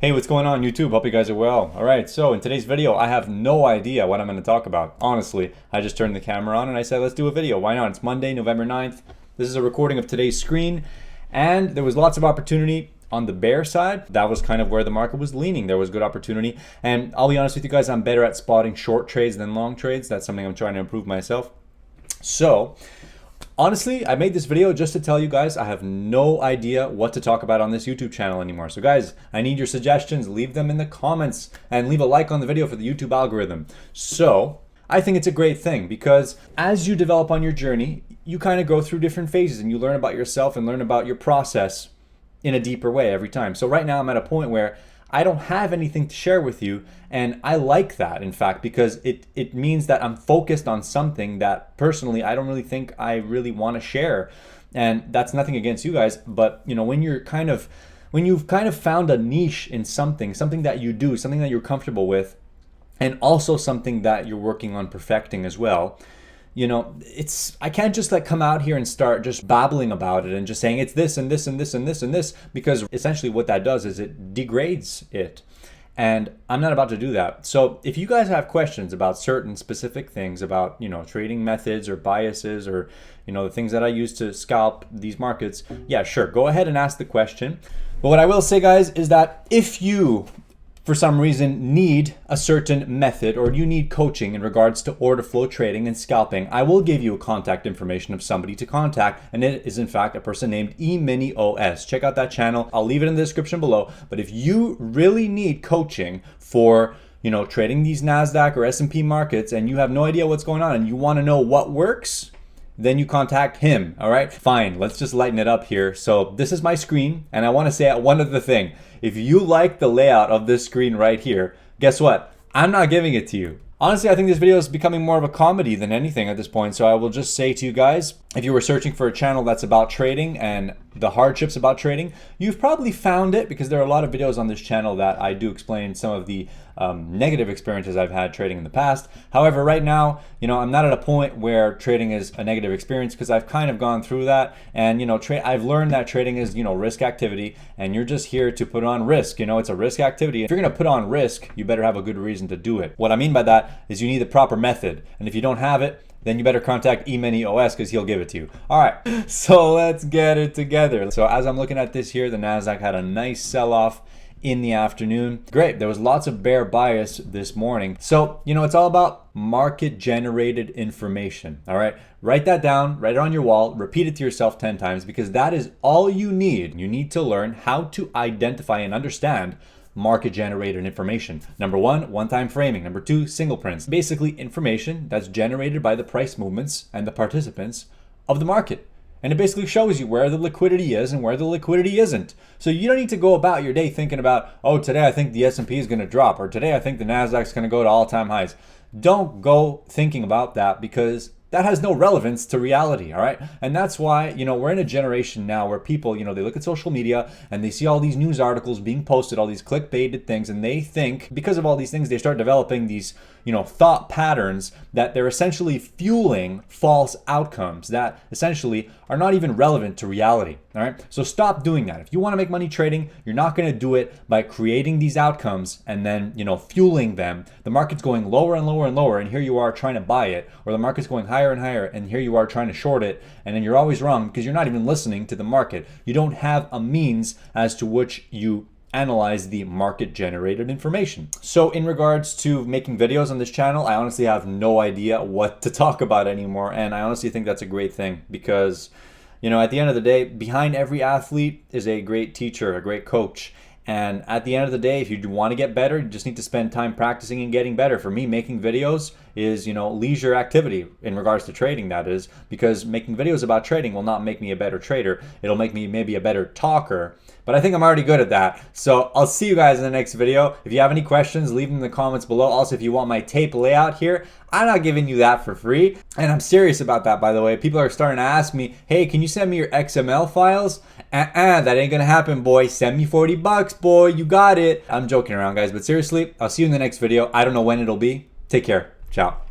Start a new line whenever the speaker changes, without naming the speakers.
Hey, what's going on YouTube? Hope you guys are well. Alright, so in today's video, I have no idea what I'm going to talk about. Honestly, I just turned the camera on and I said, let's do a video. Why not? It's Monday, November 9th. This is a recording of today's screen. And there was lots of opportunity on the bear side. That was kind of where the market was leaning. There was good opportunity. And I'll be honest with you guys, I'm better at spotting short trades than long trades. That's something I'm trying to improve myself. So, honestly, I made this video just to tell you guys I have no idea what to talk about on this YouTube channel anymore. So guys, I need your suggestions. Leave them in the comments and leave a like on the video for the YouTube algorithm. So I think it's a great thing because as you develop on your journey, you kind of go through different phases and you learn about yourself and learn about your process in a deeper way every time. So right now I'm at a point where I don't have anything to share with you, and I like that, in fact, because it means that I'm focused on something that personally I don't really think I really want to share. And that's nothing against you guys, but you know, when you've kind of found a niche in something that you do, something that you're comfortable with, and also something that you're working on perfecting as well, you know, I can't just like come out here and start just babbling about it and just saying it's this and this and this and this and this, because essentially what that does is it degrades it. And I'm not about to do that. So if you guys have questions about certain specific things about, you know, trading methods or biases or, you know, the things that I use to scalp these markets, yeah, sure, go ahead and ask the question. But what I will say, guys, is that if you for some reason need a certain method or you need coaching in regards to order flow trading and scalping, I will give you a contact information of somebody to contact, and it is in fact a person named eMiniOS. Check out that channel. I'll leave it in the description below. But if you really need coaching for, you know, trading these NASDAQ or S&P markets and you have no idea what's going on and you want to know what works, then you contact him. All right, fine, let's just lighten it up here. So this is my screen, and I want to say one other thing. If you like the layout of this screen right here, guess what? I'm not giving it to you. Honestly, I think this video is becoming more of a comedy than anything at this point. So I will just say to you guys, if you were searching for a channel that's about trading and the hardships about trading, you've probably found it, because there are a lot of videos on this channel that I do explain some of the negative experiences I've had trading in the past. However, right now, you know, I'm not at a point where trading is a negative experience, because I've kind of gone through that. And, you know, I've learned that trading is, you know, risk activity, and you're just here to put on risk. You know, it's a risk activity. If you're going to put on risk, you better have a good reason to do it. What I mean by that is you need the proper method. And if you don't have it, then you better contact eMiniOS, because he'll give it to you. All right, so let's get it together. So as I'm looking at this here, the NASDAQ had a nice sell-off in the afternoon. Great, there was lots of bear bias this morning. So, you know, it's all about market generated information. All right, write that down, write it on your wall, repeat it to yourself 10 times, because that is all you need. You need to learn how to identify and understand market generated information. Number one, one-time framing. Number two, single prints. Basically information that's generated by the price movements and the participants of the market. And it basically shows you where the liquidity is and where the liquidity isn't. So you don't need to go about your day thinking about, oh, today I think the S&P is going to drop, or today I think the NASDAQ is going to go to all-time highs. Don't go thinking about that, because that has no relevance to reality, all right? And that's why, you know, we're in a generation now where people, you know, they look at social media and they see all these news articles being posted, all these clickbaited things, and they think because of all these things, they start developing these, you know, thought patterns that they're essentially fueling false outcomes that essentially are not even relevant to reality, all right? So stop doing that. If you want to make money trading, you're not going to do it by creating these outcomes and then, you know, fueling them. The market's going lower and lower and lower, and here you are trying to buy it, or the market's going higher and higher, and here you are trying to short it, and then you're always wrong because you're not even listening to the market. You don't have a means as to which you analyze the market generated information. So in regards to making videos on this channel, I honestly have no idea what to talk about anymore, and I honestly think that's a great thing, because, you know, at the end of the day, behind every athlete is a great teacher, a great coach. And at the end of the day, if you want to get better, you just need to spend time practicing and getting better. For me, making videos is, you know, leisure activity in regards to trading, that is, because making videos about trading will not make me a better trader. It'll make me maybe a better talker, but I think I'm already good at that. So I'll see you guys in the next video. If you have any questions, leave them in the comments below. Also, if you want my tape layout here, I'm not giving you that for free. And I'm serious about that, by the way. People are starting to ask me, hey, can you send me your XML files? That ain't gonna happen, boy. Send me 40 bucks, boy. You got it. I'm joking around, guys, but seriously, I'll see you in the next video. I don't know when it'll be. Take care. Ciao.